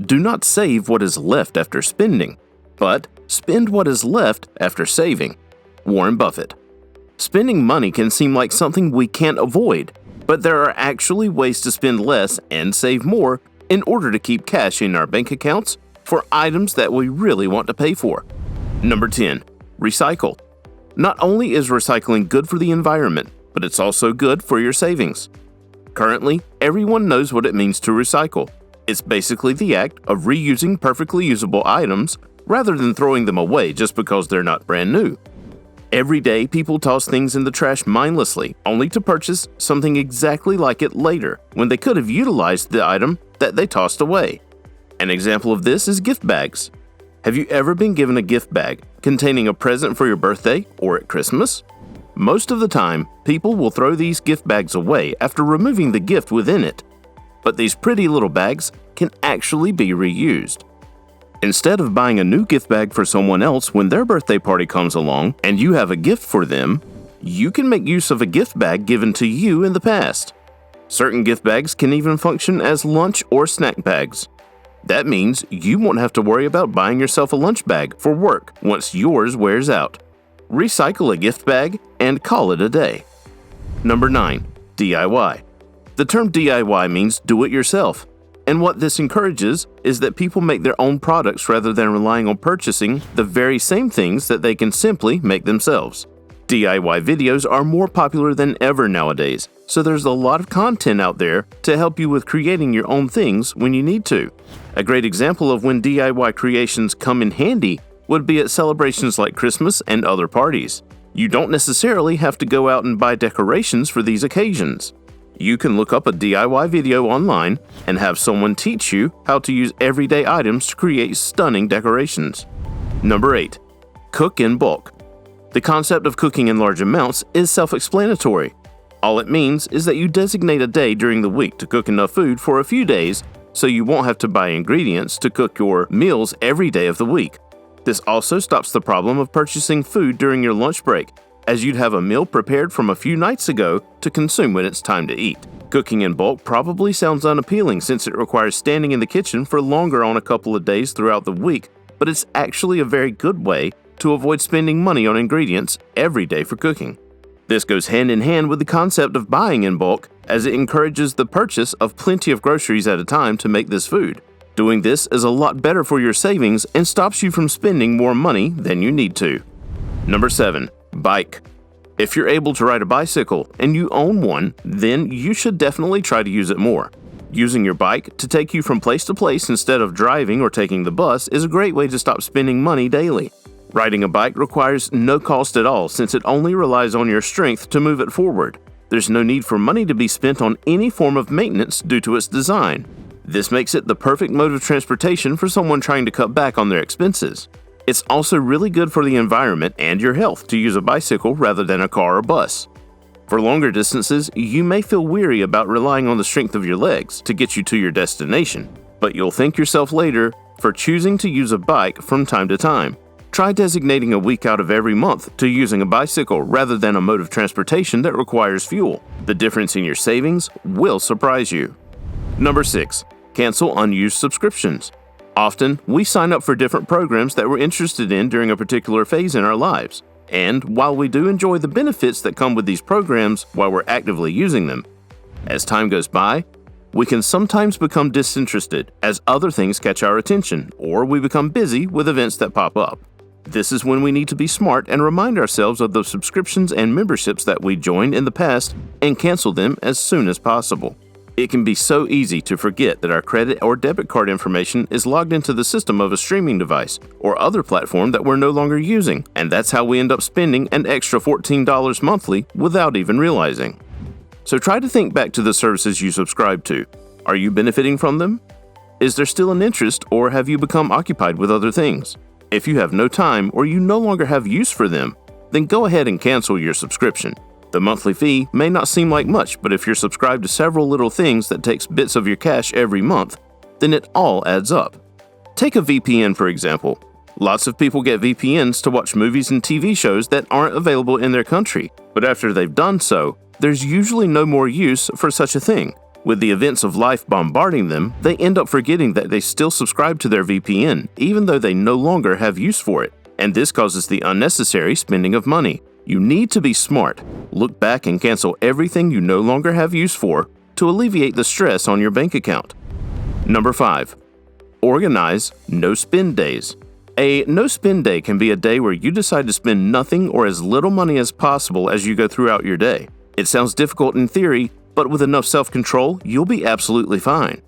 Do not save what is left after spending, but spend what is left after saving. Warren Buffett. Spending money can seem like something we can't avoid, but there are actually ways to spend less and save more in order to keep cash in our bank accounts for items that we really want to pay for. Number 10. Recycle. Not only is recycling good for the environment, but it's also good for your savings. Currently, everyone knows what it means to recycle. It's basically the act of reusing perfectly usable items rather than throwing them away just because they're not brand new. Every day, people toss things in the trash mindlessly, only to purchase something exactly like it later, when they could have utilized the item that they tossed away. An example of this is gift bags. Have you ever been given a gift bag containing a present for your birthday or at Christmas? Most of the time, people will throw these gift bags away after removing the gift within it. But these pretty little bags can actually be reused. Instead of buying a new gift bag for someone else when their birthday party comes along and you have a gift for them, you can make use of a gift bag given to you in the past. Certain gift bags can even function as lunch or snack bags. That means you won't have to worry about buying yourself a lunch bag for work once yours wears out. Recycle a gift bag and call it a day. Number 9. DIY. The term DIY means do it yourself. And what this encourages is that people make their own products rather than relying on purchasing the very same things that they can simply make themselves. DIY videos are more popular than ever nowadays, so there's a lot of content out there to help you with creating your own things when you need to. A great example of when DIY creations come in handy would be at celebrations like Christmas and other parties. You don't necessarily have to go out and buy decorations for these occasions. You can look up a DIY video online and have someone teach you how to use everyday items to create stunning decorations. Number 8. Cook in bulk. The concept of cooking in large amounts is self-explanatory. All it means is that you designate a day during the week to cook enough food for a few days so you won't have to buy ingredients to cook your meals every day of the week. This also stops the problem of purchasing food during your lunch break, as you'd have a meal prepared from a few nights ago to consume when it's time to eat. Cooking in bulk probably sounds unappealing since it requires standing in the kitchen for longer on a couple of days throughout the week, but it's actually a very good way to avoid spending money on ingredients every day for cooking. This goes hand in hand with the concept of buying in bulk, as it encourages the purchase of plenty of groceries at a time to make this food. Doing this is a lot better for your savings and stops you from spending more money than you need to. Number 7. Bike. If you're able to ride a bicycle and you own one, then you should definitely try to use it more. Using your bike to take you from place to place instead of driving or taking the bus is a great way to stop spending money daily. Riding a bike requires no cost at all since it only relies on your strength to move it forward. There's no need for money to be spent on any form of maintenance due to its design. This makes it the perfect mode of transportation for someone trying to cut back on their expenses. It's also really good for the environment and your health to use a bicycle rather than a car or bus. For longer distances, you may feel weary about relying on the strength of your legs to get you to your destination, but you'll thank yourself later for choosing to use a bike from time to time. Try designating a week out of every month to using a bicycle rather than a mode of transportation that requires fuel. The difference in your savings will surprise you. Number 6. Cancel unused subscriptions. Often, we sign up for different programs that we're interested in during a particular phase in our lives. And while we do enjoy the benefits that come with these programs while we're actively using them, as time goes by, we can sometimes become disinterested as other things catch our attention, or we become busy with events that pop up. This is when we need to be smart and remind ourselves of those subscriptions and memberships that we joined in the past and cancel them as soon as possible. It can be so easy to forget that our credit or debit card information is logged into the system of a streaming device or other platform that we're no longer using, and that's how we end up spending an extra $14 monthly without even realizing. So try to think back to the services you subscribe to. Are you benefiting from them? Is there still an interest, or have you become occupied with other things? If you have no time or you no longer have use for them, then go ahead and cancel your subscription. The monthly fee may not seem like much, but if you're subscribed to several little things that takes bits of your cash every month, then it all adds up. Take a VPN, for example. Lots of people get VPNs to watch movies and TV shows that aren't available in their country, but after they've done so, there's usually no more use for such a thing. With the events of life bombarding them, they end up forgetting that they still subscribe to their VPN, even though they no longer have use for it. And this causes the unnecessary spending of money. You need to be smart. Look back and cancel everything you no longer have use for to alleviate the stress on your bank account. Number 5. Organize no-spend days. A no-spend day can be a day where you decide to spend nothing or as little money as possible as you go throughout your day. It sounds difficult in theory, but with enough self-control, you'll be absolutely fine.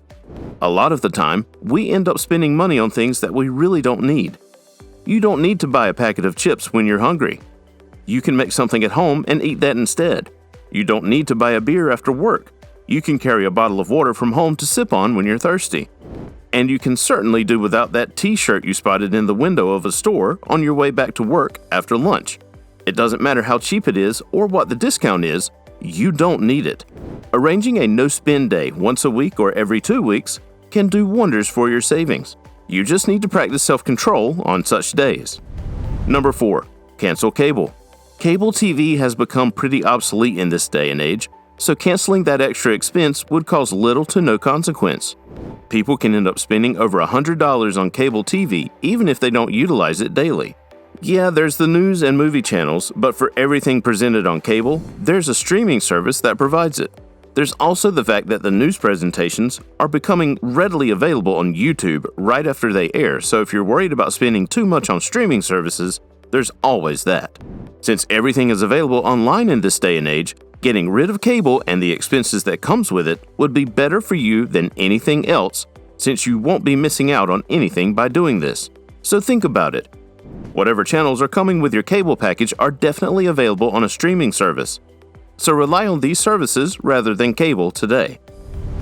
A lot of the time, we end up spending money on things that we really don't need. You don't need to buy a packet of chips when you're hungry. You can make something at home and eat that instead. You don't need to buy a beer after work. You can carry a bottle of water from home to sip on when you're thirsty. And you can certainly do without that t-shirt you spotted in the window of a store on your way back to work after lunch. It doesn't matter how cheap it is or what the discount is, you don't need it. Arranging a no-spend day once a week or every 2 weeks can do wonders for your savings. You just need to practice self-control on such days. Number 4. Cancel cable. Cable TV has become pretty obsolete in this day and age, so canceling that extra expense would cause little to no consequence. People can end up spending over $100 on cable TV even if they don't utilize it daily. Yeah, there's the news and movie channels, but for everything presented on cable, there's a streaming service that provides it. There's also the fact that the news presentations are becoming readily available on YouTube right after they air, so if you're worried about spending too much on streaming services, there's always that. Since everything is available online in this day and age, getting rid of cable and the expenses that comes with it would be better for you than anything else, since you won't be missing out on anything by doing this. So think about it. Whatever channels are coming with your cable package are definitely available on a streaming service. So rely on these services rather than cable today.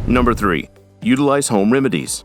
Number 3. Utilize home remedies.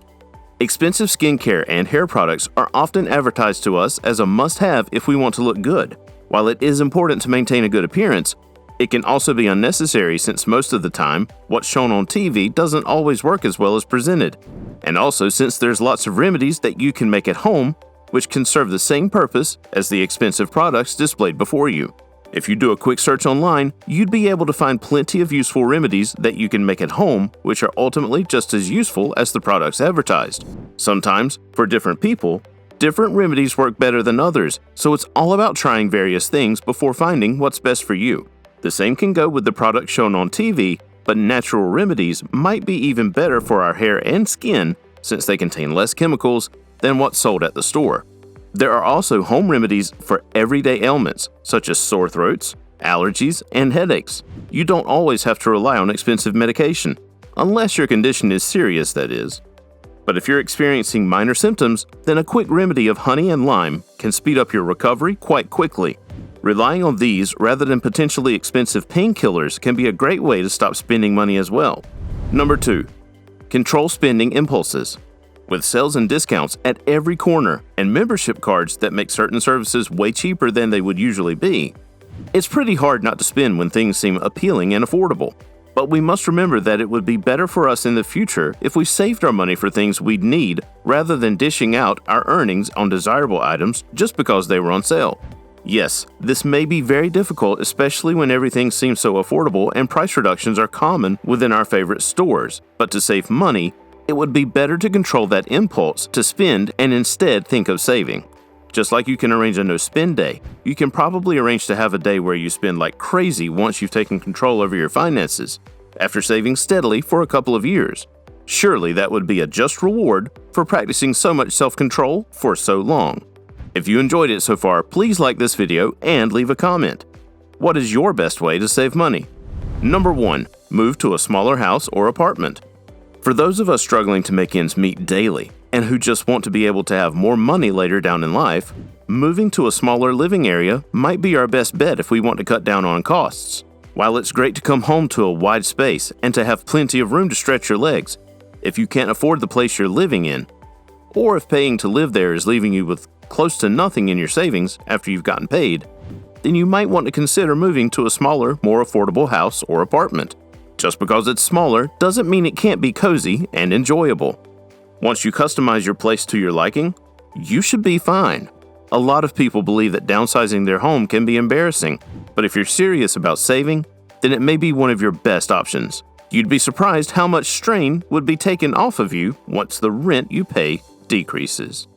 Expensive skincare and hair products are often advertised to us as a must-have if we want to look good. While it is important to maintain a good appearance, it can also be unnecessary since most of the time, what's shown on TV doesn't always work as well as presented. And also since there's lots of remedies that you can make at home, which can serve the same purpose as the expensive products displayed before you. If you do a quick search online, you'd be able to find plenty of useful remedies that you can make at home, which are ultimately just as useful as the products advertised. Sometimes, for different people, different remedies work better than others, so it's all about trying various things before finding what's best for you. The same can go with the products shown on TV, but natural remedies might be even better for our hair and skin since they contain less chemicals than what's sold at the store. There are also home remedies for everyday ailments, such as sore throats, allergies, and headaches. You don't always have to rely on expensive medication, unless your condition is serious, that is. But if you're experiencing minor symptoms, then a quick remedy of honey and lime can speed up your recovery quite quickly. Relying on these rather than potentially expensive painkillers can be a great way to stop spending money as well. Number 2. Control spending impulses. With sales and discounts at every corner and membership cards that make certain services way cheaper than they would usually be, it's pretty hard not to spend when things seem appealing and affordable. But we must remember that it would be better for us in the future if we saved our money for things we'd need rather than dishing out our earnings on desirable items just because they were on sale. Yes, this may be very difficult, especially when everything seems so affordable and price reductions are common within our favorite stores, but to save money, it would be better to control that impulse to spend and instead think of saving. Just like you can arrange a no-spend day, you can probably arrange to have a day where you spend like crazy once you've taken control over your finances, after saving steadily for a couple of years. Surely that would be a just reward for practicing so much self-control for so long. If you enjoyed it so far, please like this video and leave a comment. What is your best way to save money? Number 1. Move to a smaller house or apartment. For those of us struggling to make ends meet daily, and who just want to be able to have more money later down in life, moving to a smaller living area might be our best bet if we want to cut down on costs. While it's great to come home to a wide space and to have plenty of room to stretch your legs, if you can't afford the place you're living in, or if paying to live there is leaving you with close to nothing in your savings after you've gotten paid, then you might want to consider moving to a smaller, more affordable house or apartment. Just because it's smaller doesn't mean it can't be cozy and enjoyable. Once you customize your place to your liking, you should be fine. A lot of people believe that downsizing their home can be embarrassing, but if you're serious about saving, then it may be one of your best options. You'd be surprised how much strain would be taken off of you once the rent you pay decreases.